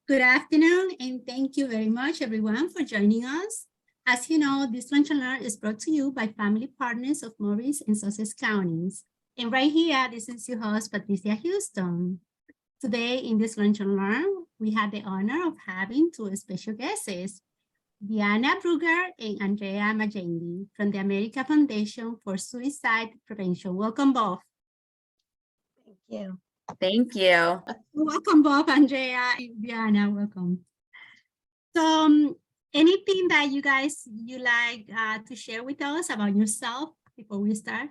Good afternoon, and thank you very much, everyone, for joining us. As you know, this Lunch and Learn is brought to you by family partners of Morris and Sussex counties. And right here, this is your host, Patricia Houston. Today, in this Lunch and Learn, we have the honor of having two special guests, Deanna Brugger and Andrea Majendi from the American Foundation for Suicide Prevention. Welcome both. Thank you. Thank you. Welcome both, Andrea and Deanna. Welcome. So, anything that you like to share with us about yourself before we start?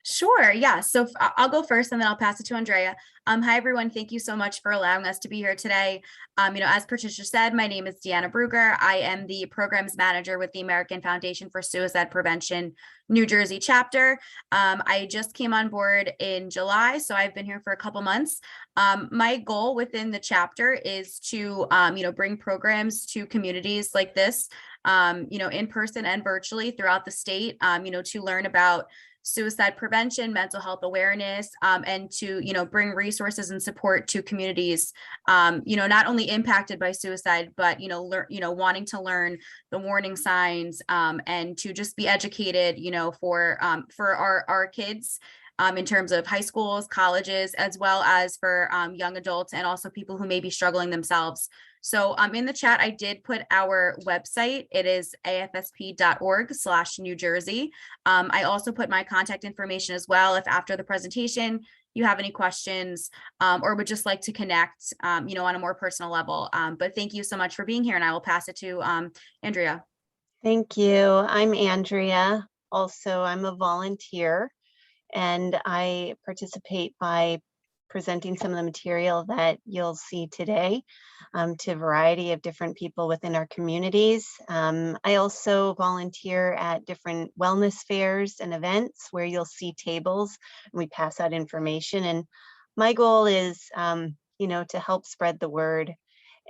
Sure. Yeah. So I'll go first and then I'll pass it to Andrea. Hi, everyone. Thank you so much for allowing us to be here today. As Patricia said, my name is Deanna Brugger. I am the programs manager with the American Foundation for Suicide Prevention, New Jersey chapter. I just came on board in July, so I've been here for a couple months. My goal within the chapter is to, bring programs to communities like this, in person and virtually throughout the state, to learn about suicide prevention, mental health awareness, and to, bring resources and support to communities, not only impacted by suicide, but, wanting to learn the warning signs, and to just be educated, for our kids, in terms of high schools, colleges, as well as for young adults and also people who may be struggling themselves. So in the chat, I did put our website. It is afsp.org/New Jersey. I also put my contact information as well. If after the presentation, you have any questions or would just like to connect, on a more personal level. But thank you so much for being here, and I will pass it to Andrea. Thank you. I'm Andrea. Also, I'm a volunteer, and I participate by presenting some of the material that you'll see today to a variety of different people within our communities. I also volunteer at different wellness fairs and events where you'll see tables and we pass out information. And my goal is, to help spread the word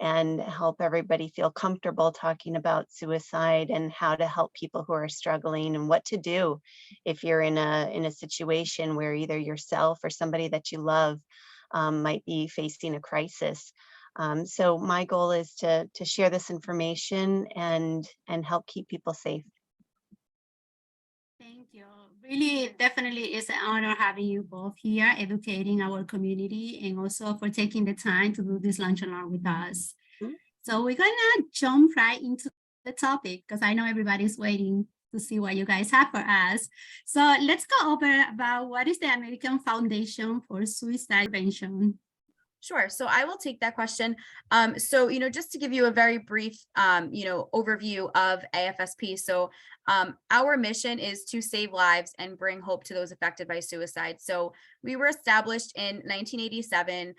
and help everybody feel comfortable talking about suicide and how to help people who are struggling and what to do if you're in a situation where either yourself or somebody that you love might be facing a crisis. So my goal is to share this information and help keep people safe. Thank you. Really, definitely is an honor having you both here, educating our community, and also for taking the time to do this lunch and learn with us. Mm-hmm. So we're gonna jump right into the topic because I know everybody's waiting to see what you guys have for us. So let's go over about what is the American Foundation for Suicide Prevention. Sure. So I will take that question. So, just to give you a very brief, overview of AFSP. So our mission is to save lives and bring hope to those affected by suicide. So we were established in 1987.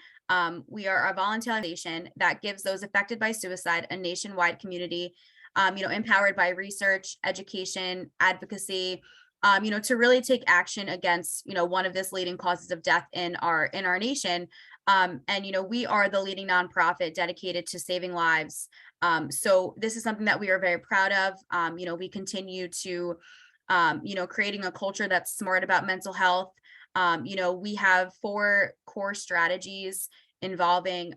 We are a voluntary organization that gives those affected by suicide a nationwide community, empowered by research, education, advocacy, to really take action against, one of the leading causes of death in our nation. And, we are the leading nonprofit dedicated to saving lives. So this is something that we are very proud of. We continue to, creating a culture that's smart about mental health. We have 4 core strategies involving,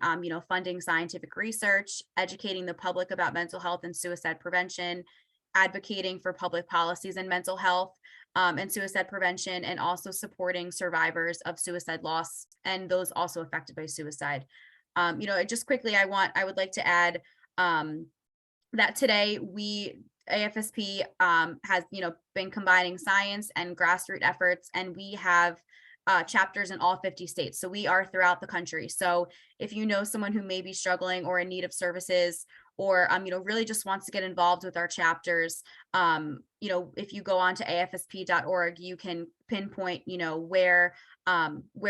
funding scientific research, educating the public about mental health and suicide prevention, advocating for public policies in mental health, and suicide prevention, and also supporting survivors of suicide loss and those also affected by suicide. Just quickly, I would like to add that today AFSP has, been combining science and grassroots efforts, and we have chapters in all 50 states. So we are throughout the country. So if you know someone who may be struggling or in need of services, or really just wants to get involved with our chapters, if you go on to afsp.org, you can pinpoint, where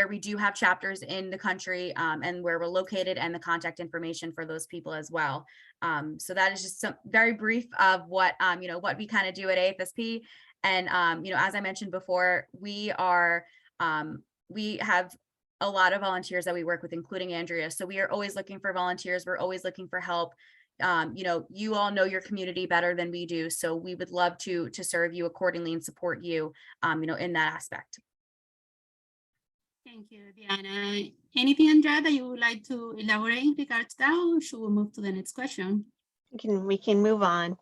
we do have chapters in the country, and where we're located, and the contact information for those people as well. So that is just some very brief of what what we kind of do at AFSP. And as I mentioned before, we have a lot of volunteers that we work with, including Andrea. So we are always looking for volunteers. We're always looking for help. You all know your community better than we do, so we would love to serve you accordingly and support you, in that aspect. Thank you, Deanna. Anything, Andrea, that you would like to elaborate in regards to that, or should we move to the next question? We can move on.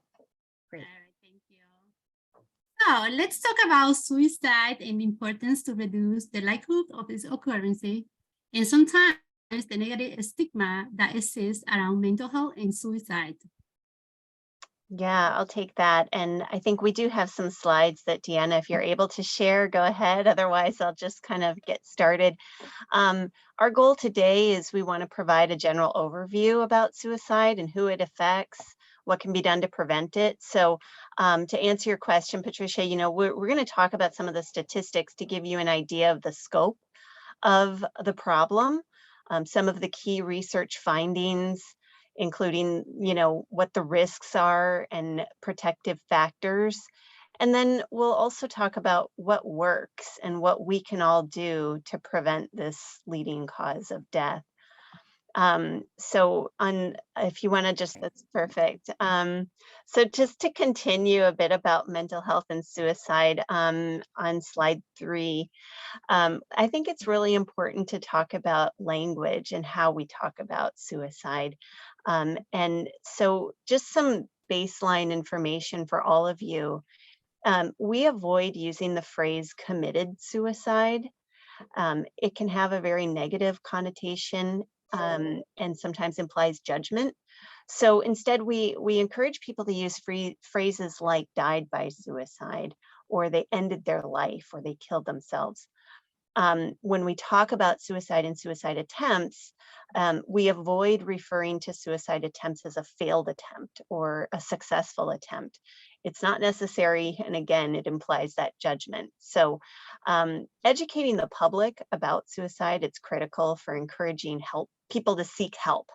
Great. All right, thank you. So let's talk about suicide and the importance to reduce the likelihood of its occurrence, and sometimes the negative stigma that exists around mental health and suicide. Yeah, I'll take that. And I think we do have some slides that Deanna, if you're able to share, go ahead. Otherwise, I'll just kind of get started. Our goal today is we want to provide a general overview about suicide and who it affects, what can be done to prevent it. So to answer your question, Patricia, you know, we're going to talk about some of the statistics to give you an idea of the scope of the problem, some of the key research findings, including, you know, what the risks are and protective factors. And then we'll also talk about what works and what we can all do to prevent this leading cause of death. If you want to just, that's perfect. So just to continue a bit about mental health and suicide, on slide 3, I think it's really important to talk about language and how we talk about suicide. And so just some baseline information for all of you. We avoid using the phrase committed suicide. It can have a very negative connotation and sometimes implies judgment. So instead, we encourage people to use phrases like died by suicide, or they ended their life, or they killed themselves. When we talk about suicide and suicide attempts, we avoid referring to suicide attempts as a failed attempt or a successful attempt. It's not necessary, and again, it implies that judgment. So educating the public about suicide, it's critical for encouraging people to seek help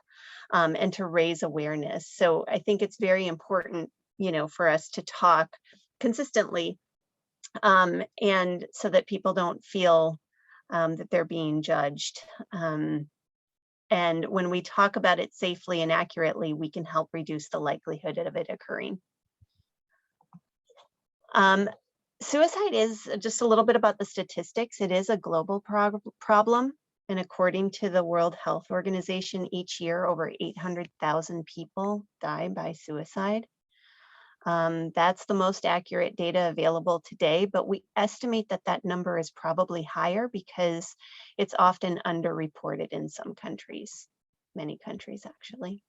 and to raise awareness. So I think it's very important, you know, for us to talk consistently and so that people don't feel that they're being judged. And when we talk about it safely and accurately, we can help reduce the likelihood of it occurring. Suicide is just a little bit about the statistics. It is a global problem. And according to the World Health Organization, each year over 800,000 people die by suicide. That's the most accurate data available today, but we estimate that that number is probably higher because it's often underreported in some countries, many countries actually.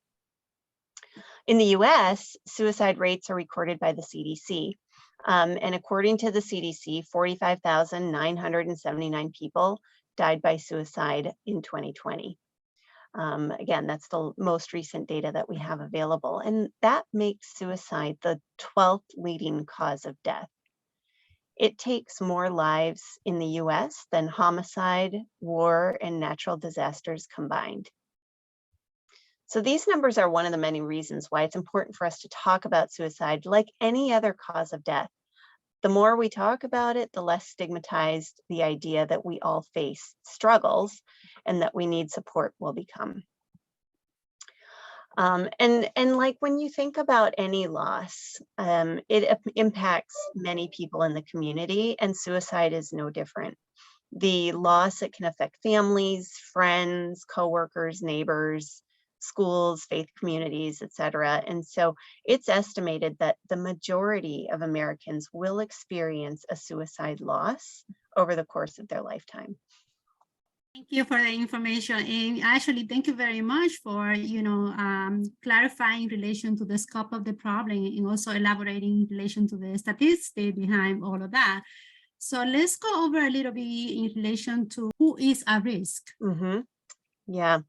In the US, suicide rates are recorded by the CDC. And according to the CDC, 45,979 people died by suicide in 2020. Again, that's the most recent data that we have available, and that makes suicide the 12th leading cause of death. It takes more lives in the US than homicide, war, and natural disasters combined. So these numbers are one of the many reasons why it's important for us to talk about suicide like any other cause of death. The more we talk about it, the less stigmatized the idea that we all face struggles and that we need support will become. And like when you think about any loss, it impacts many people in the community, and suicide is no different. The loss, it can affect families, friends, coworkers, neighbors, schools, faith communities, etc. And so it's estimated that the majority of Americans will experience a suicide loss over the course of their lifetime. Thank you for the information, and actually thank you very much for, you know, clarifying in relation to the scope of the problem and also elaborating in relation to the statistics behind all of that. So let's go over a little bit in relation to who is at risk. Mm-hmm. Yeah.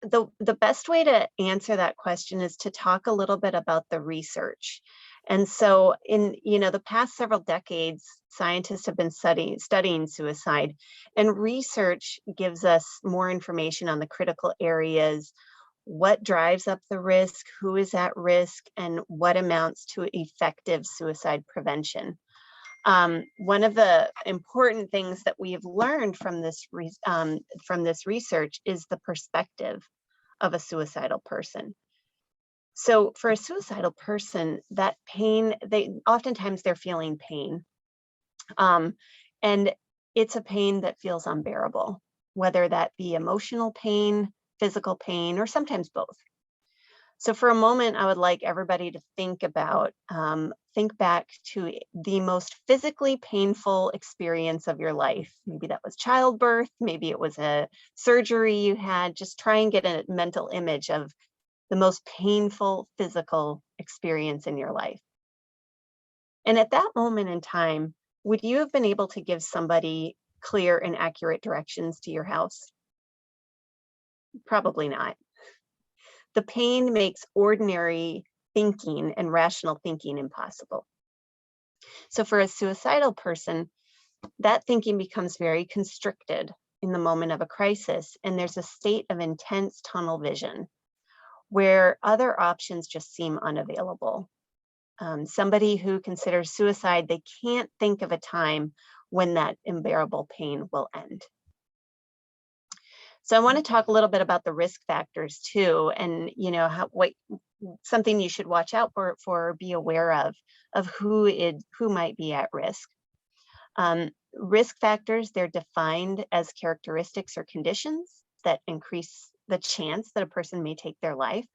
The best way to answer that question is to talk a little bit about the research. And so in, you know, the past several decades, scientists have been studying suicide, and research gives us more information on the critical areas, what drives up the risk, who is at risk, and what amounts to effective suicide prevention. One of the important things that we have learned from this research is the perspective of a suicidal person. So for a suicidal person, that pain, oftentimes they're feeling pain. And it's a pain that feels unbearable, whether that be emotional pain, physical pain, or sometimes both. So for a moment, I would like everybody to think back to the most physically painful experience of your life. Maybe that was childbirth, maybe it was a surgery you had. Just try and get a mental image of the most painful physical experience in your life. And at that moment in time, would you have been able to give somebody clear and accurate directions to your house? Probably not. The pain makes ordinary thinking and rational thinking impossible. So for a suicidal person, that thinking becomes very constricted in the moment of a crisis, and there's a state of intense tunnel vision where other options just seem unavailable. Somebody who considers suicide, they can't think of a time when that unbearable pain will end. So I want to talk a little bit about the risk factors too, and something you should watch out for or be aware of who might be at risk. Risk factors, they're defined as characteristics or conditions that increase the chance that a person may take their life.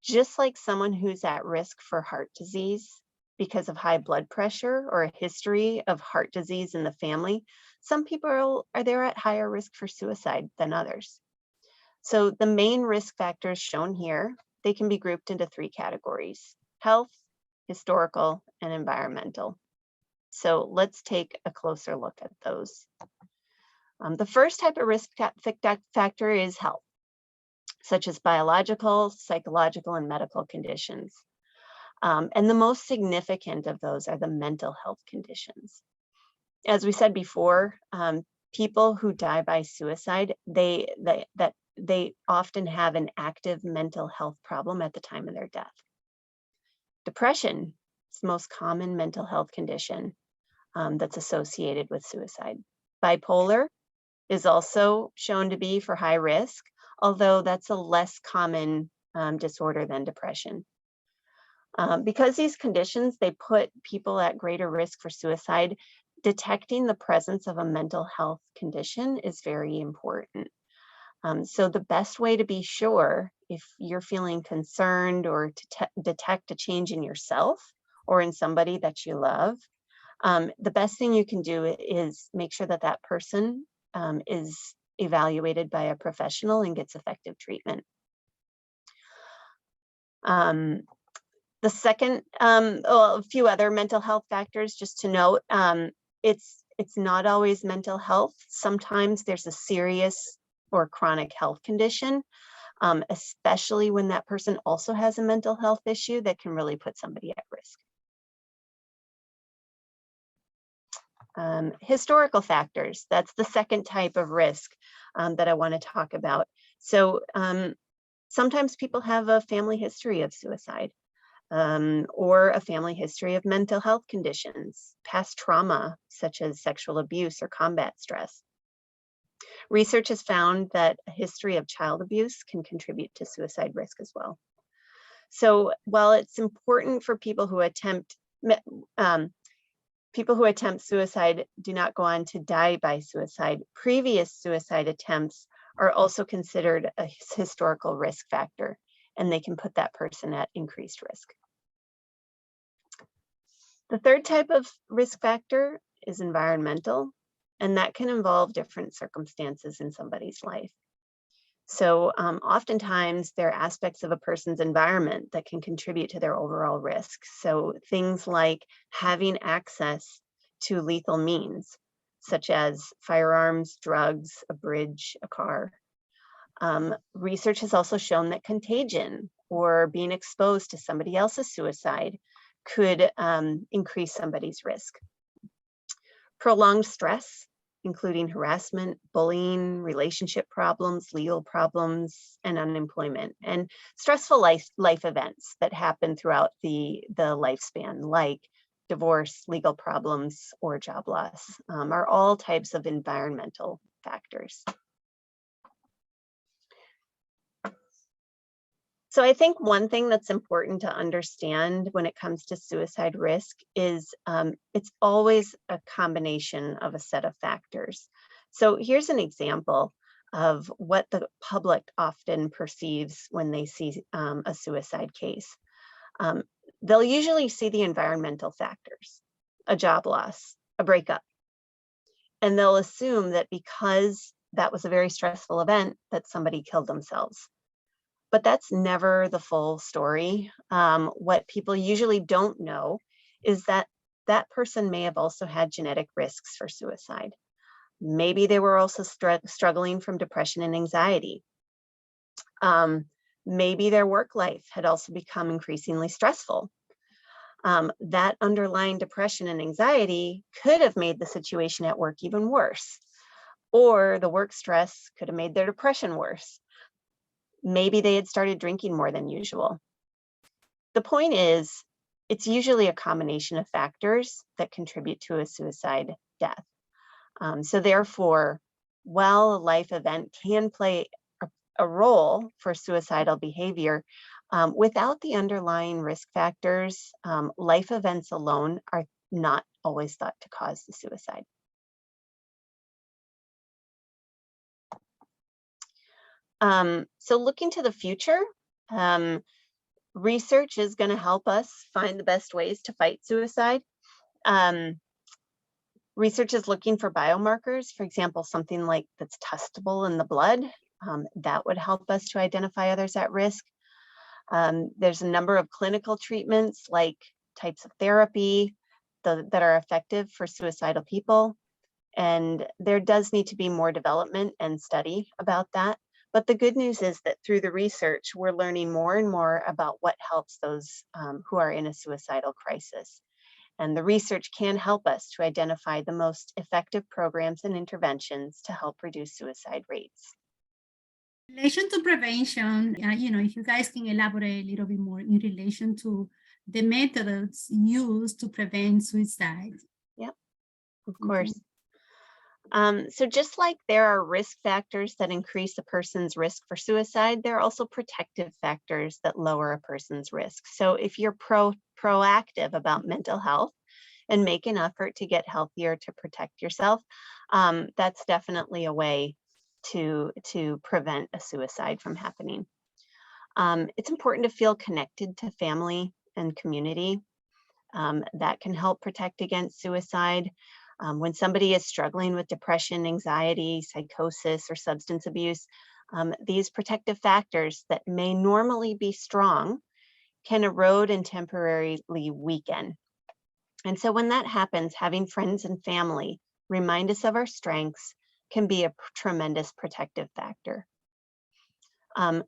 Just like someone who's at risk for heart disease because of high blood pressure or a history of heart disease in the family, some people are there at higher risk for suicide than others. So the main risk factors shown here, they can be grouped into 3 categories: health, historical, and environmental. So let's take a closer look at those. The first type of risk factor is health, such as biological, psychological, and medical conditions. And the most significant of those are the mental health conditions. As we said before, people who die by suicide, they often have an active mental health problem at the time of their death. Depression is the most common mental health condition that's associated with suicide. Bipolar is also shown to be for high risk, although that's a less common disorder than depression. Because these conditions, they put people at greater risk for suicide, detecting the presence of a mental health condition is very important. So the best way to be sure if you're feeling concerned or to detect a change in yourself or in somebody that you love, the best thing you can do is make sure that that person is evaluated by a professional and gets effective treatment. The second, a few other mental health factors just to note, it's not always mental health. Sometimes there's a serious or chronic health condition, especially when that person also has a mental health issue that can really put somebody at risk. Historical factors, that's the second type of risk that I want to talk about. So sometimes people have a family history of suicide. Or a family history of mental health conditions, past trauma, such as sexual abuse or combat stress. Research has found that a history of child abuse can contribute to suicide risk as well. So while it's important for people who attempt suicide do not go on to die by suicide, previous suicide attempts are also considered a historical risk factor, and they can put that person at increased risk. The third type of risk factor is environmental, and that can involve different circumstances in somebody's life. So oftentimes there are aspects of a person's environment that can contribute to their overall risk. So things like having access to lethal means, such as firearms, drugs, a bridge, a car. Research has also shown that contagion or being exposed to somebody else's suicide could increase somebody's risk. Prolonged stress, including harassment, bullying, relationship problems, legal problems, and unemployment, and stressful life events that happen throughout the lifespan, like divorce, legal problems, or job loss, are all types of environmental factors. So I think one thing that's important to understand when it comes to suicide risk is it's always a combination of a set of factors. So here's an example of what the public often perceives when they see a suicide case. They'll usually see the environmental factors, a job loss, a breakup, and they'll assume that because that was a very stressful event that somebody killed themselves. But that's never the full story. What people usually don't know is that that person may have also had genetic risks for suicide. Maybe they were also struggling from depression and anxiety. Maybe their work life had also become increasingly stressful. That underlying depression and anxiety could have made the situation at work even worse, or the work stress could have made their depression worse. Maybe they had started drinking more than usual. The point is, it's usually a combination of factors that contribute to a suicide death. So therefore, while a life event can play a role for suicidal behavior, without the underlying risk factors, life events alone are not always thought to cause the suicide. So looking to the future, research is going to help us find the best ways to fight suicide. Research is looking for biomarkers, for example, something like that's testable in the blood. That would help us to identify others at risk. There's a number of clinical treatments like types of therapy that are effective for suicidal people. And there does need to be more development and study about that. But the good news is that through the research, we're learning more and more about what helps those who are in a suicidal crisis. And the research can help us to identify the most effective programs and interventions to help reduce suicide rates. In relation to prevention, if you guys can elaborate a little bit more in relation to the methods used to prevent suicide. Yep, of course. So just like there are risk factors that increase a person's risk for suicide, there are also protective factors that lower a person's risk. So if you're proactive about mental health and make an effort to get healthier to protect yourself, that's definitely a way to prevent a suicide from happening. It's important to feel connected to family and community. That can help protect against suicide. When somebody is struggling with depression, anxiety, psychosis, or substance abuse, these protective factors that may normally be strong can erode and temporarily weaken. And so when that happens, having friends and family remind us of our strengths can be a tremendous protective factor.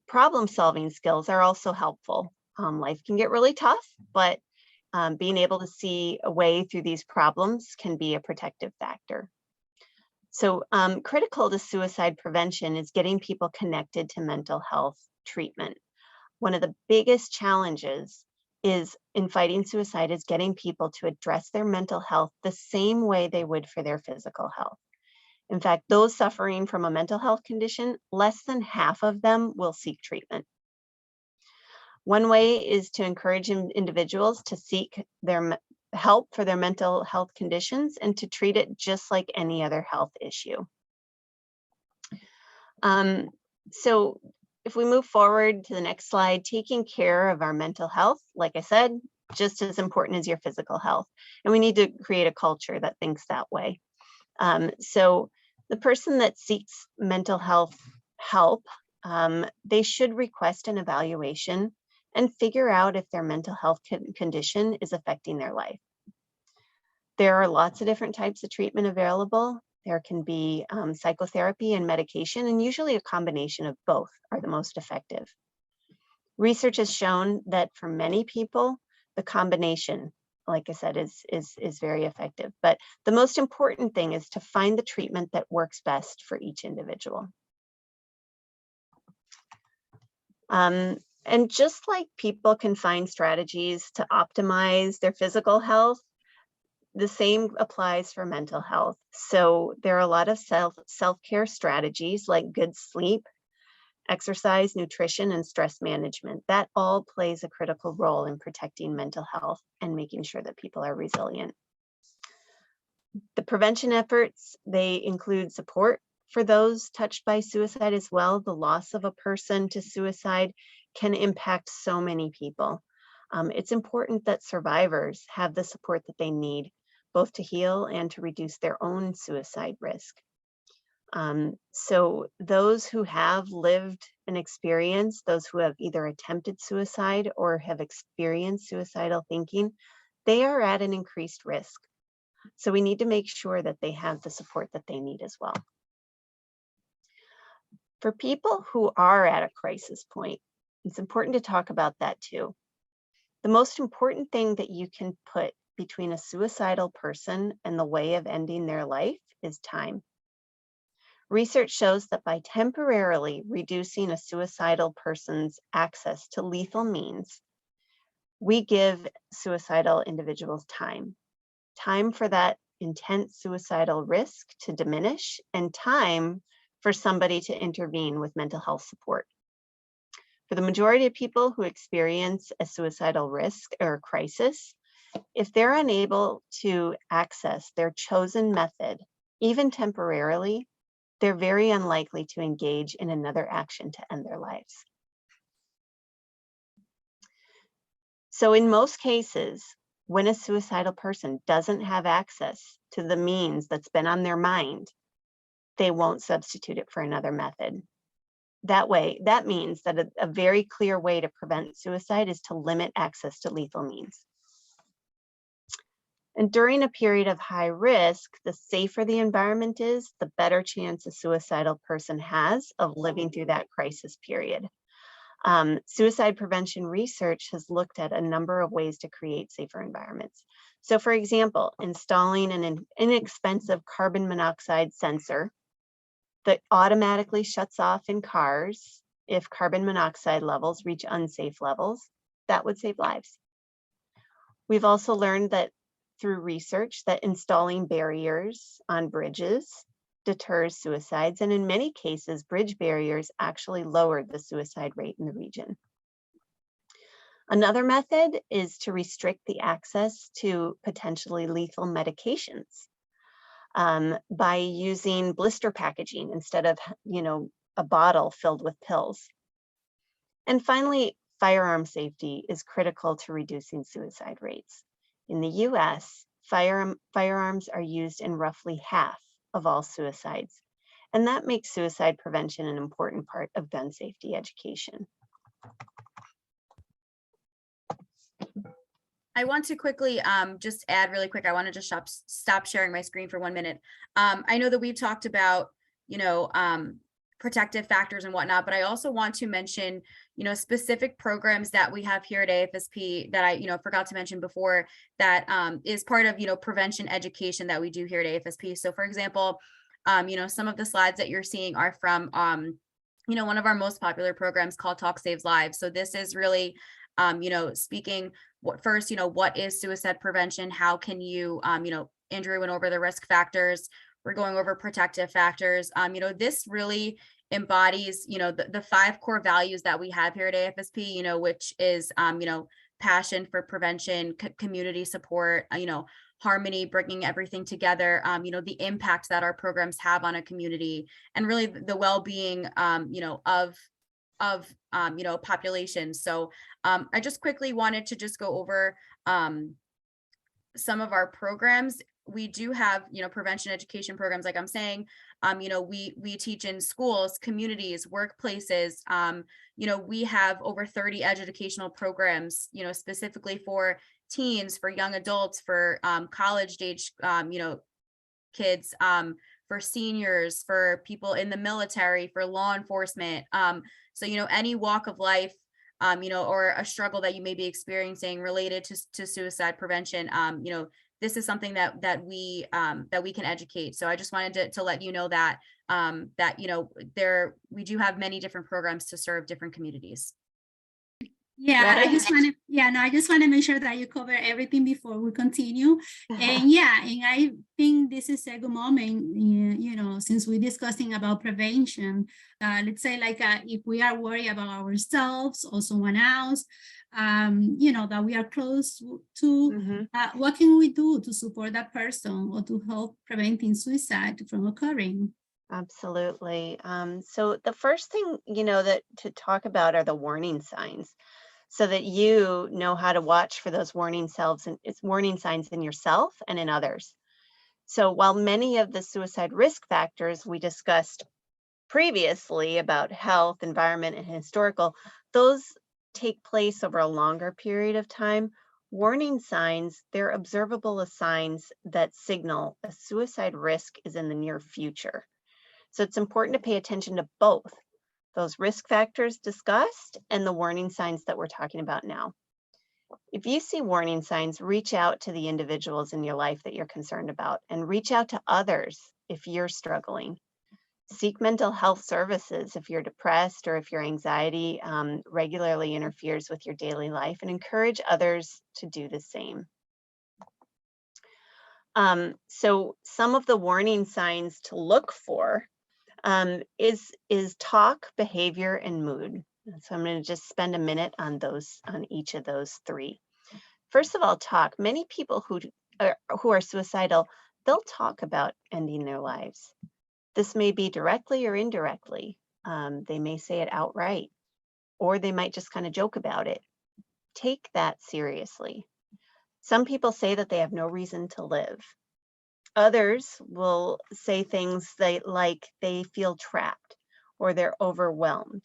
Problem-solving skills are also helpful. Life can get really tough, but being able to see a way through these problems can be a protective factor. So critical to suicide prevention is getting people connected to mental health treatment. One of the biggest challenges in fighting suicide is getting people to address their mental health the same way they would for their physical health. In fact, those suffering from a mental health condition, less than half of them will seek treatment. One way is to encourage individuals to seek their help for their mental health conditions and to treat it just like any other health issue. So if we move forward to the next slide, taking care of our mental health, like I said, just as important as your physical health. And we need to create a culture that thinks that way. So the person that seeks mental health help, they should request an evaluation and figure out if their mental health condition is affecting their life. There are lots of different types of treatment available. There can be psychotherapy and medication, and usually a combination of both are the most effective. Research has shown that for many people, the combination, like I said, is very effective. But the most important thing is to find the treatment that works best for each individual. And just like people can find strategies to optimize their physical health, the same applies for mental health. So there are a lot of self-care strategies like good sleep, exercise, nutrition, and stress management. That all plays a critical role in protecting mental health and making sure that people are resilient. The prevention efforts, they include support for those touched by suicide as well. The loss of a person to suicide can impact so many people. It's important that survivors have the support that they need, both to heal and to reduce their own suicide risk. So those who have lived an experience, those who have either attempted suicide or have experienced suicidal thinking, they are at an increased risk. So we need to make sure that they have the support that they need as well. For people who are at a crisis point, it's important to talk about that too. The most important thing that you can put between a suicidal person and the way of ending their life is time. Research shows that by temporarily reducing a suicidal person's access to lethal means, we give suicidal individuals time for that intense suicidal risk to diminish, and time for somebody to intervene with mental health support. For the majority of people who experience a suicidal risk or crisis, if they're unable to access their chosen method, even temporarily, they're very unlikely to engage in another action to end their lives. So in most cases, when a suicidal person doesn't have access to the means that's been on their mind, they won't substitute it for another method. That means that a very clear way to prevent suicide is to limit access to lethal means. And during a period of high risk, the safer the environment is, the better chance a suicidal person has of living through that crisis period. Suicide prevention research has looked at a number of ways to create safer environments. So for example, installing an inexpensive carbon monoxide sensor that automatically shuts off in cars if carbon monoxide levels reach unsafe levels, that would save lives. We've also learned that through research that installing barriers on bridges deters suicides, and in many cases, bridge barriers actually lowered the suicide rate in the region. Another method is to restrict the access to potentially lethal medications by using blister packaging instead of, a bottle filled with pills. And finally, firearm safety is critical to reducing suicide rates. In the US, firearms are used in roughly half of all suicides, and that makes suicide prevention an important part of gun safety education. I want to quickly just add really quick. I want to just stop sharing my screen for 1 minute. I know that we've talked about, protective factors and whatnot, but I also want to mention, specific programs that we have here at AFSP that I, forgot to mention before that is part of, prevention education that we do here at AFSP. So for example, some of the slides that you're seeing are from, one of our most popular programs called Talk Saves Lives. So this is really, speaking what is suicide prevention? How can you, Andrew went over the risk factors. We're going over protective factors. This really embodies, the 5 core values that we have here at AFSP, which is, passion for prevention, community support, harmony, bringing everything together, the impact that our programs have on a community, and really the well-being, of population. So I just quickly wanted to just go over some of our programs. We do have, prevention education programs, like I'm saying, we teach in schools, communities, workplaces. We have over 30 educational programs, specifically for teens, for young adults, for college age, kids, for seniors, for people in the military, for law enforcement. So, any walk of life, or a struggle that you may be experiencing related to suicide prevention, this is something that we can educate. So I just wanted to let you know that we do have many different programs to serve different communities. Yeah, I right? just want to, yeah, no, I just want to make sure that you cover everything before we continue. And yeah, and I think this is a good moment, you know, since we're discussing about prevention, let's say like if we are worried about ourselves or someone else, you know, that we are close to, Mhm. what can we do to support that person or to help preventing suicide from occurring? Absolutely. So the first thing, that to talk about are the warning signs so that you know how to watch for those warning signs in yourself and in others. So while many of the suicide risk factors we discussed previously about health, environment, and historical, those take place over a longer period of time. Warning signs, they're observable as signs that signal a suicide risk is in the near future. So it's important to pay attention to both those risk factors discussed and the warning signs that we're talking about now. If you see warning signs, reach out to the individuals in your life that you're concerned about and reach out to others if you're struggling. Seek mental health services if you're depressed or if your anxiety regularly interferes with your daily life, and encourage others to do the same. So some of the warning signs to look for is talk, behavior, and mood. So I'm going to just spend a minute on each of those three. First of all, talk. Many people who are suicidal, they'll talk about ending their lives. This may be directly or indirectly. They may say it outright, or they might just kind of joke about it. Take that seriously. Some people say that they have no reason to live. Others will say things like they feel trapped, or they're overwhelmed,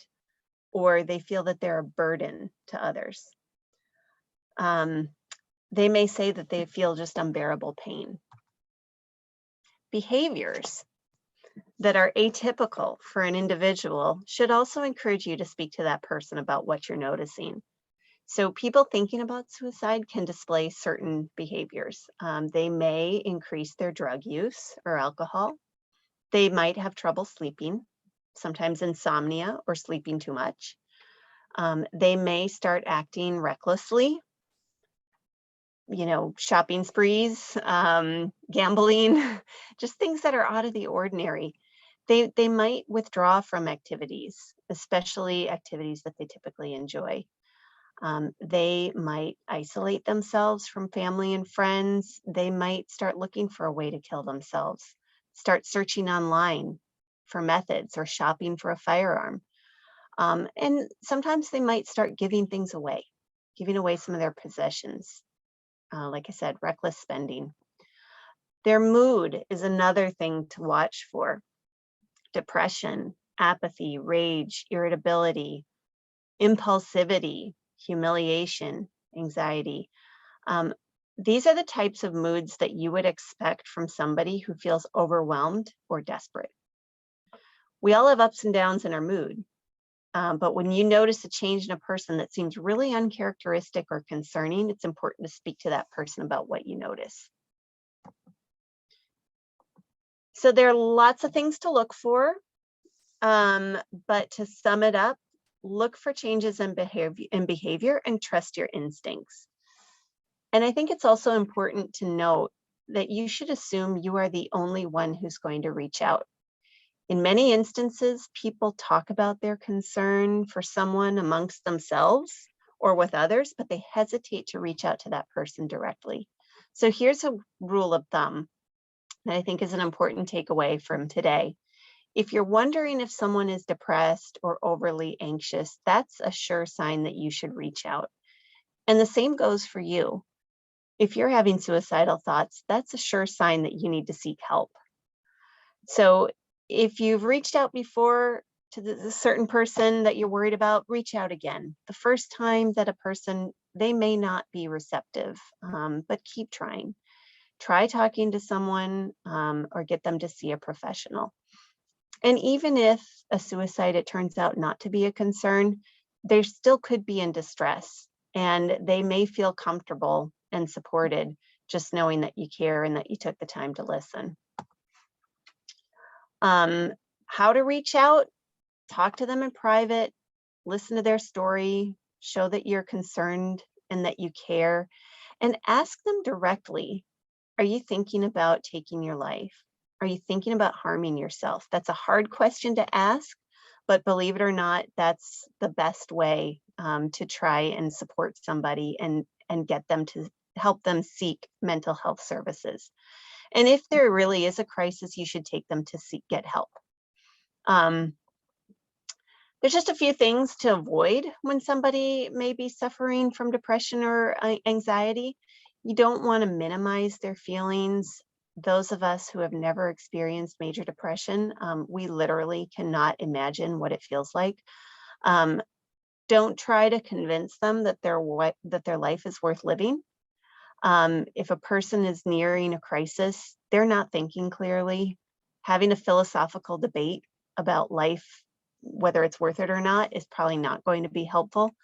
or they feel that they're a burden to others. They may say that they feel just unbearable pain. Behaviors that are atypical for an individual should also encourage you to speak to that person about what you're noticing. So people thinking about suicide can display certain behaviors. They may increase their drug use or alcohol. They might have trouble sleeping, sometimes insomnia or sleeping too much. They may start acting recklessly, shopping sprees, gambling, just things that are out of the ordinary. They might withdraw from activities, especially activities that they typically enjoy. They might isolate themselves from family and friends. They might start looking for a way to kill themselves, start searching online for methods or shopping for a firearm. And sometimes they might start giving away some of their possessions. Like I said, reckless spending. Their mood is another thing to watch for. Depression, apathy, rage, irritability, impulsivity, humiliation, anxiety. These are the types of moods that you would expect from somebody who feels overwhelmed or desperate. We all have ups and downs in our mood, but when you notice a change in a person that seems really uncharacteristic or concerning, it's important to speak to that person about what you notice. So there are lots of things to look for, but to sum it up, look for changes in behavior and trust your instincts. And I think it's also important to note that you should assume you are the only one who's going to reach out. In many instances, people talk about their concern for someone amongst themselves or with others, but they hesitate to reach out to that person directly. So here's a rule of thumb that I think is an important takeaway from today. If you're wondering if someone is depressed or overly anxious, that's a sure sign that you should reach out. And the same goes for you. If you're having suicidal thoughts, that's a sure sign that you need to seek help. So if you've reached out before to the certain person that you're worried about, reach out again. The first time that a person, they may not be receptive, but keep trying. Try talking to someone or get them to see a professional. And even if a suicide, it turns out not to be a concern, they still could be in distress and they may feel comfortable and supported just knowing that you care and that you took the time to listen. How to reach out, talk to them in private, listen to their story, show that you're concerned and that you care, and ask them directly, are you thinking about taking your life? Are you thinking about harming yourself? That's a hard question to ask, but believe it or not, that's the best way to try and support somebody and get them to help them seek mental health services. And if there really is a crisis, you should take them to get help. There's just a few things to avoid when somebody may be suffering from depression or anxiety. You don't want to minimize their feelings. Those of us who have never experienced major depression, we literally cannot imagine what it feels like. Don't try to convince them that their life is worth living. If a person is nearing a crisis, they're not thinking clearly. Having a philosophical debate about life, whether it's worth it or not, is probably not going to be helpful.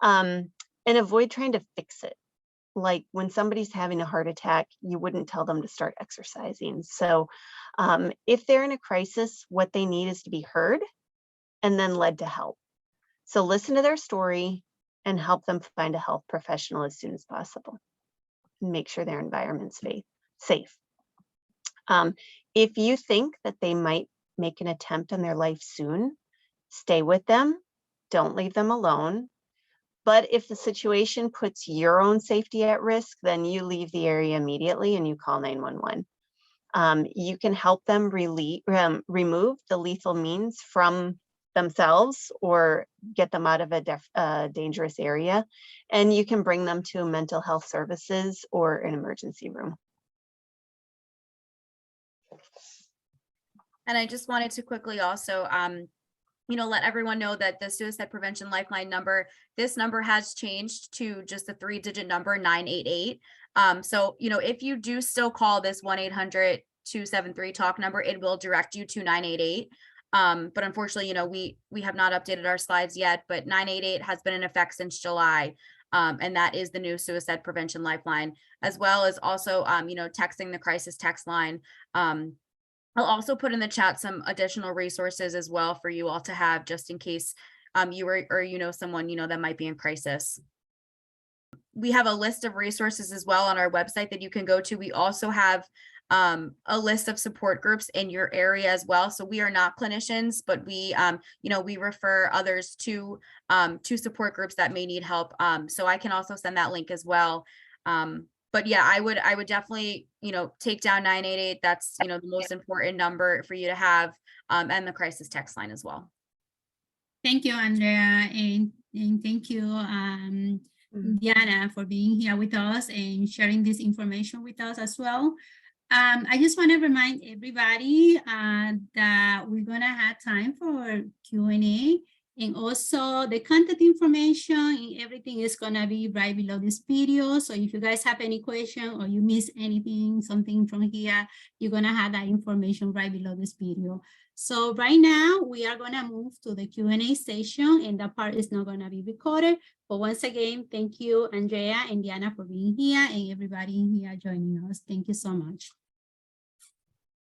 And avoid trying to fix it. Like when somebody's having a heart attack, you wouldn't tell them to start exercising. So if they're in a crisis, what they need is to be heard and then led to help. So listen to their story and help them find a health professional as soon as possible. And make sure their environment's safe. If you think that they might make an attempt on their life soon, stay with them. Don't leave them alone. But if the situation puts your own safety at risk, then you leave the area immediately and you call 911. You can help them remove the lethal means from themselves or get them out of a dangerous area. And you can bring them to mental health services or an emergency room. And I just wanted to quickly also, let everyone know that the Suicide Prevention Lifeline number, this number has changed to just a 3-digit number, 988. So, if you do still call this 1-800-273-TALK number, it will direct you to 988. But unfortunately, we have not updated our slides yet, but 988 has been in effect since July. And that is the new Suicide Prevention Lifeline, as well as also, texting the crisis text line. I'll also put in the chat some additional resources as well for you all to have, just in case you or someone that might be in crisis. We have a list of resources as well on our website that you can go to. We also have a list of support groups in your area as well. So we are not clinicians, but we we refer others to support groups that may need help. So I can also send that link as well. But yeah, I would definitely, take down 988. That's, the most important number for you to have, and the crisis text line as well. Thank you, Andrea, and thank you, Deanna, for being here with us and sharing this information with us as well. I just want to remind everybody that we're going to have time for Q&A. And also the contact information and everything is going to be right below this video. So if you guys have any question or you miss anything, something from here, you're going to have that information right below this video. So right now we are going to move to the Q&A session, and that part is not going to be recorded. But once again, thank you, Andrea and Deanna, for being here, and everybody here joining us. Thank you so much.